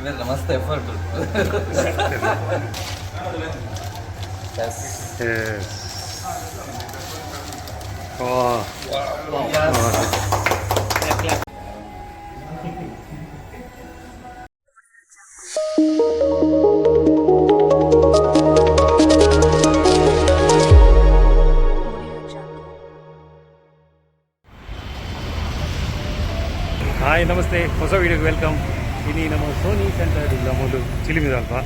ಮಸ್ತ್ effort hi ನಮಸ್ತೆ, ಹೊಸ ವೀಡಿಯೋಗೆ ವೆಲ್ಕಮ್. ಇನ್ನು ನಮ್ಮ ಸೋನಿ ಸೆಂಟರ್ ಇಲ್ಲ ಒಂದು ಚಿಲಿಮಿದೆ ಅಲ್ವಾ.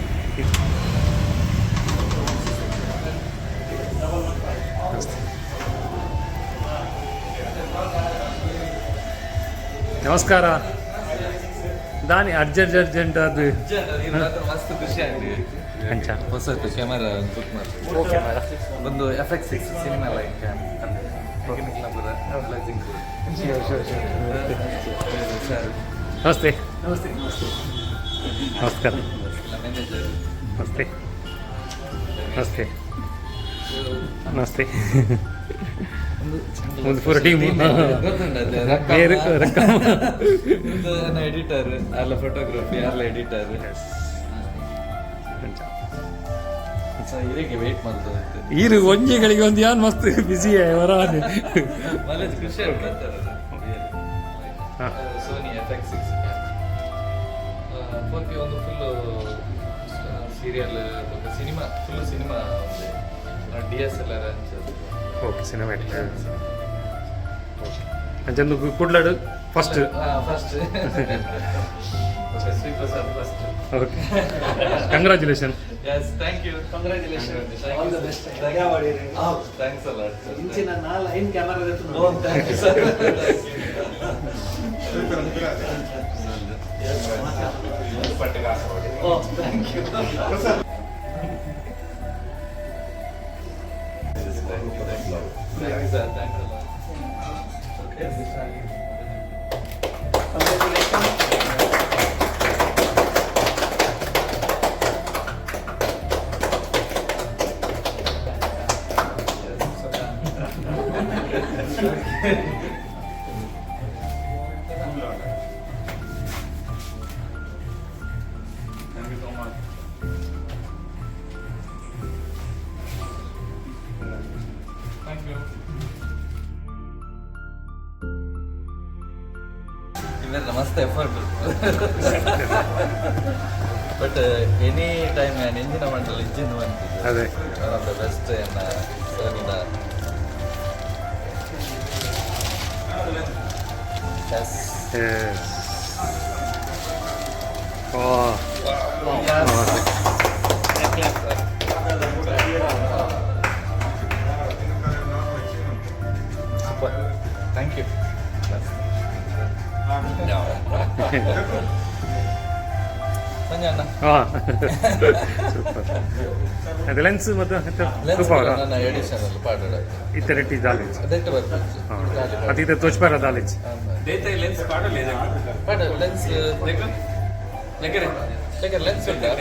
ನಮಸ್ಕಾರ. ದಾನಿ ಅರ್ಜೆಂಟ್ ಅದು ಮಸ್ತ್ ಖುಷಿ ಆಗ್ತದೆ. ಅಂಚ ಹೊಸದು ಕ್ಯಾಮರಾ ಬುಕ್ ಮಾಡಿ ಒಂದು FX6 ಸಿನಿಮಾ ಲೈಕ್ ನಮಸ್ತೆ. ನಮಸ್ತೆ. ನಮಸ್ಕಾರ. ನಮಸ್ತೆ. ನಮಸ್ತೆ. ನಮಸ್ತೆ. ಒಂದು ಪೂರ ಟೀಮ್ ಎಡಿಟರ್ ಅಲ್ಲ, ಫೋಟೋಗ್ರಫಿ ಅಲ್ಲ ಎಡಿಟರ್. ವೇಟ್ ಮಾಡ್ತದೆ ಈರು ಒಂಜಿಗಳಿಗೆ ಒಂದು ಯಾನ್ ಮಸ್ತ್ ಬಿಸಿ ಹೊರ ಖುಷಿ ಸೋನಿ FX6 ಒಂದು full serial cinema full cinema DSLR ಅನ್ಸೋದು. ಓಕೆ, ಸಿನಿಮ್ಯಾಟಿಕ್ ಅಂಚಂದು ಕುಡ್ಲಾಡು first Shri Prasad first. Okay, congratulation. Yes, thank you. Congratulations. All the best. Thanks a lot. ಇಂಚಿನ 5 ಕ್ಯಾಮೆರಾ ಇದೆ. Oh, thank you sir. Thank you. Oh, thank you. Thank you sir. Thanks a lot. Okay. Congratulations. ಮಸ್ತ್ effort but any time ನಾನು ಎಂಜಿನ ಮಾಡಲ್ಲ, engine ಬಂತಿದ್ದು ಅದೇ one of the best ಸೋನಿದ. Super, thank you. ಅದು ಲೆನ್ಸ್ ಮತ್ತು ಇತರೆಟ್ಟಿ ದಾಲೇಜ್ ಅತೀತ ತೋಚ್ಪಾರ ದಾಲೇಜ್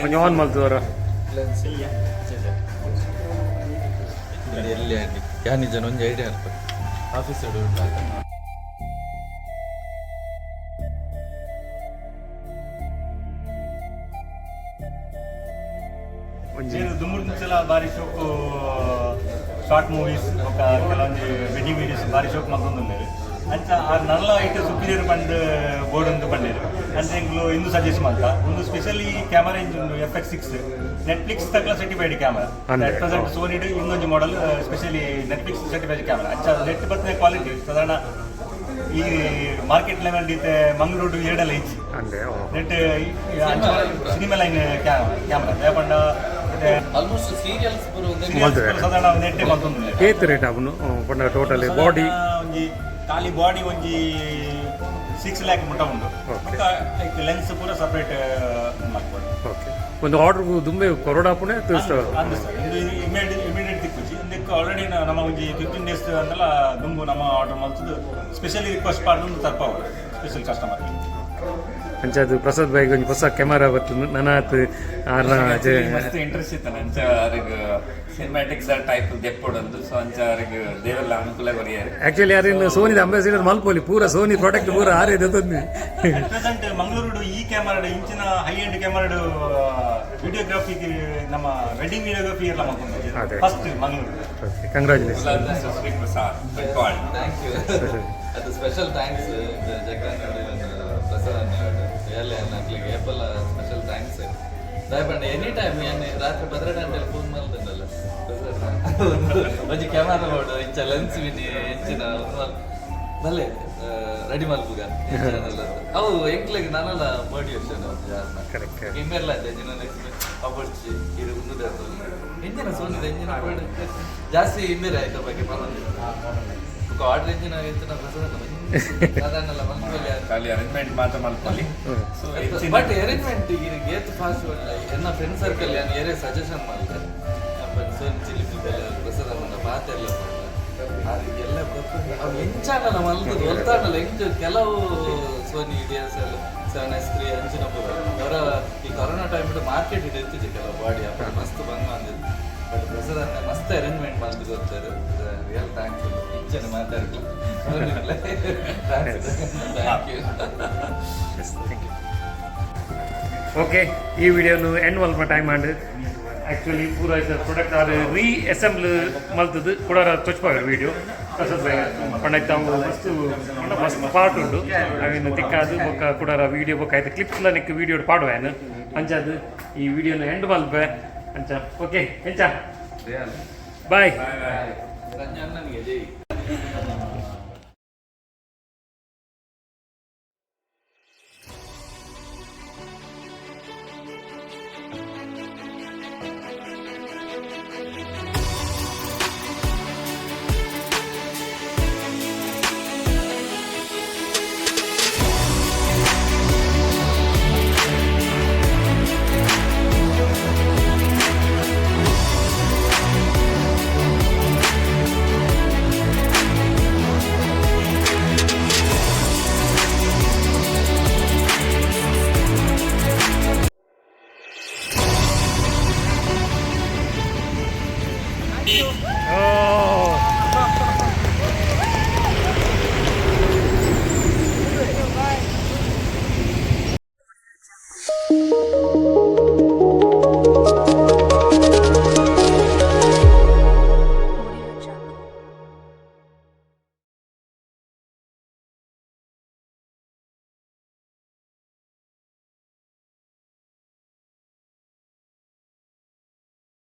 ಕೊಂಚ ಆನ್ ಮಲ್ತದವರ ಎಲ್ಲಿ ಯಾನಿ ಜನ ಒಂದು ಐಡಿಯಾ ಇರ್ಬೇಕು ಆಫೀಸ್ ದುಮ್ಮೂರು ಮುಂಚೆಲ್ಲ ಭಾರಿ ಶೋಕು ಶಾರ್ಟ್ ಮೂವೀಸ್ ఒక ಕೆಲವೊಂದು ವೆಡ್ಡಿಂಗ್ ವೀಡಿಯೋಸ್ ಭಾರಿ ಶೋಕ್ ಮಲ್ತೊಂದುಲ್ಲೆರ್ ಅಂಚ ಆ ನಲ್ಲ ಐಟ್ ಸುಪೀರಿಯರ್ ಪಂಡ್ ಬೋರ್ಡ್ ಒಂದು ಪಂಡೇರು ಅಂದ್ರೆ ಇಂಗ್ಲು ಇಂದು ಸಜೆಸ್ಟ್ ಮಾಡ್ತಾ ಒಂದು specially camera engine FX6 Netflix ತಕ್ಲ ಸರ್ಟಿಫೈಡ್ ಕ್ಯಾಮರಾ ಅಟ್ ಪ್ರೆಸೆಂಟ್ ಸೋನಿಡ್ ಇನ್ನೊಂದು model specially Netflix certified camera ಅಂಚ ನೆಟ್ ಬರ್ತದೆ ಕ್ವಾಲಿಟಿ ಸಾಧಾರಣ ಈ ಮಾರ್ಕೆಟ್ ಲೆವೆಲ್ ಇತ್ತೆ ಮಂಗಳೂರು 2 ಇಂಚ್ ನೆಟ್ ಸಿನಿಮಾ ಲೈನ್ ಕ್ಯಾಮರಾ ಯಾಪಂಡ ಆಲ್ಮೋಸ್ಟ್ ಸೀರಿಯಲ್ಸ್ ಸಾಧಾರಣ ನೆಟ್ಟೆ ಮಲ್ತೊಂದು ಏತ್ ರೇಟ್ ಅವನು ಪಂಡ ಟೋಟಲ್ ಬಾಡಿ ಒಂಜಿ ಖಾಲಿ ಬಾಡಿ ಒಂಜಿ 6 lakh ಮುಟ್ಟ ಉಂಡು. ಲೆನ್ಸ್ ಪೂರ ಸಪರೇಟ್ ಮಾಡ್ಬೋದು. ಓಕೆ, ಒಂದು ಆರ್ಡರ್ ದುಂಬೆ ಕೊರೋಡಾಪುಣೆ ಇಮಿಡಿಯೇಟ್ ತಿಕ್ಕುಜಿ ಇದಕ್ಕೆ ಆಲ್ರೆಡಿ ನಮ್ಮ ಒಂಜಿ 15 days ಅಂದಲ್ಲ ದುಂಬು ನಮ್ಮ ಆರ್ಡರ್ ಮಲ್ತದ್ದು ಸ್ಪೆಷಲಿ ರಿಕ್ವೆಸ್ಟ್ ಪಾಡ್ದು ತರ್ಪಾವು ಸ್ಪೆಷಲ್ ಕಸ್ಟಮರ್ಗೆ. ಅಂಚದು ಪ್ರಸಾದ್ ಬಾಯಿಗೆ ಒಂದು ಹೊಸ ಕ್ಯಾಮರಾ ಬರ್ತದೆ ನನಾತ್ ಆರ್ನ ಮಸ್ತ್ ಇಂಟ್ರೆಸ್ಟ್ ಇತ್ತು ಅಂಚ ಅವ್ರಿಗೆ ಸಿನಿಮ್ಯಾಟಿಕ್ಸ್ ಟೈಪ್ ದೆಪ್ಪೊಡೊಂದು ಸೊ ಅಂಚ ಅವ್ರಿಗೆ ದೇವೆಲ್ಲ ಅನುಕೂಲ ಕೊರಿಯಾರೆ ಆಕ್ಚುಲಿ ಯಾರಿನ್ನು ಸೋನಿದ ಅಂಬಾಸಿಡರ್ ಮಲ್ಪೋಲಿ ಪೂರ ಸೋನಿ ಪ್ರಾಡಕ್ಟ್ ಪೂರ ಆರೇ ದೊಂದು ಪ್ರೆಸೆಂಟ್ ಮಂಗಳೂರು ಈ ಕ್ಯಾಮರಾಡ್ ಇಂಚಿನ ಹೈ ಎಂಡ್ ಕ್ಯಾಮರಾಡ್ ವಿಡಿಯೋಗ್ರಫಿಗೆ ನಮ್ಮ ವೆಡ್ಡಿಂಗ್ ವಿಡಿಯೋಗ್ರಫಿ ಎಲ್ಲ ಮಾಡ್ಕೊಂಡು first Mangaluru. Congratulation Shri Prasad Bantwal. Thank you. ಅದು special thanks Jagan Prasad really ಅನ್ನಕ್ಲಿಗೆ ಏಪಲ್ಲ ಸ್ಪೆಷಲ್ ಥ್ಯಾಂಕ್ಸ್ ದಯಪಂಡ ಎನಿ ಟೈಮ್ ಏನು ರಾತ್ರಿ 12 ಗಂಟೆಗೆ ಫೋನ್ ಮಾಡ್ತೇನಲ್ಲ ಒಂಜಿ ಕ್ಯಾಮರಾ ನೋಡು ಇಂಚ ಲೆನ್ಸ್ ವಿನಿ ಹೆಚ್ಚಿನ ಭಲೆ ರೆಡಿ ಮಲ್ಪುಗ ಅವು ಎಂಕ್ಲಿಗೆ ನಾನೆಲ್ಲ ಮೋಟಿವೇಶನ್ ಇಮ್ಮೆಲ್ಲ ಎಂಜಿನ ಅಪರ್ಚಿ ಇದು ಮುಂದೆ ಎಂಜಿನ ಸೋನಿದ ಎಂಜಿನ ಜಾಸ್ತಿ ಇಮ್ಮೇಲೆ ಆಯ್ತು ಬಗ್ಗೆ ಆರ್ಡರ್ ಎಂಜಿನ ಹೆಚ್ಚಿನ ಸಾಧಾರಣ ಖಾಲಿ ಅರೇಂಜ್ಮೆಂಟ್ ಮಾತ್ರ ಮಾಡ್ಕೊಳ್ಳಿ. ಬಟ್ ಅರೇಂಜ್ಮೆಂಟ್ ಈಗ ಗೇತ್ ಫಾಸ್ಟ್ ಎನ್ನ ಫ್ರೆಂಡ್ ಸರ್ಕಲ್ ಏನು ಏರೇ ಸಜೆಷನ್ ಮಾಡಿದೆ ಸೋನಿ ಚಿಲ್ಲಿ ಪ್ರಸಾದ ಮಾತೆಲ್ಲ ಎಲ್ಲ ಅವು ಎಂಚಾನಲ್ಲ ಮಲ್ತದ್ದು ಹೊಲ್ತಾನಲ್ಲ ಹೆಂಗ್ ಕೆಲವು ಸೋನಿ DSL 7S3 ಅಂಚಿನ ಅವರ ಈ ಕೊರೋನಾ ಟೈಮ್ ಮಾರ್ಕೆಟ್ ಇಡ್ತಿದ್ದೆ ಕೆಲವು ಬಾಡಿ ಅಪ್ಪ ಮಸ್ತ್ ಬಂದ್ ಬಂದಿದ್ದು ಬಟ್ ಪ್ರಸಾದ ಮಸ್ತ್ ಅರೇಂಜ್ಮೆಂಟ್ ಮಾಡ್ದು ಗೊತ್ತಾರು ರಿಯಲ್ ಥ್ಯಾಂಕ್ಫುಲ್ ಇಚ್ಛೆನ ಮಾತಾಡಲಿಲ್ಲ. ಓಕೆ ಈ ವಿಡಿಯೋನು ಎಂಡ್ ಮಲ್ಪ ಟೈಮ್ ಮಾಡಿ ಆ್ಯಕ್ಚುಲಿ ಪೂರ ಪ್ರಾಡಕ್ಟ್ ಅದು ರೀಅಸೆಂಬಲ್ ಮಲ್ತದ್ದು ಕೂಡ ತೊಚ್ಪಾಗ ವಿಡಿಯೋ ಪ್ರಸಾದ್ ಬಾಯ್ ಪಂಡಾಯ್ತು ತಾವು ಮಸ್ತ್ ಪಾರ್ಟ್ ಉಂಟು ಅವಿನ್ನು ತಿಕ್ಕಾದು ಬೊಕ್ಕ ಕೂಡ ವಿಡಿಯೋ ಬೊಕ್ಕ ಆಯ್ತು ಕ್ಲಿಪ್ಸ್ಲ ನಿಕ್ಕ ವಿಡಿಯೋ ಪಾಡುವೇನು ಅಂಚದು ಈ ವಿಡಿಯೋನು ಎಂಡ್ ಮಲ್ಪೆ ಅಂಚ ಓಕೆ ಎಂಚ ಬಾಯ್ ಸಂಜೆ ನನಗೆ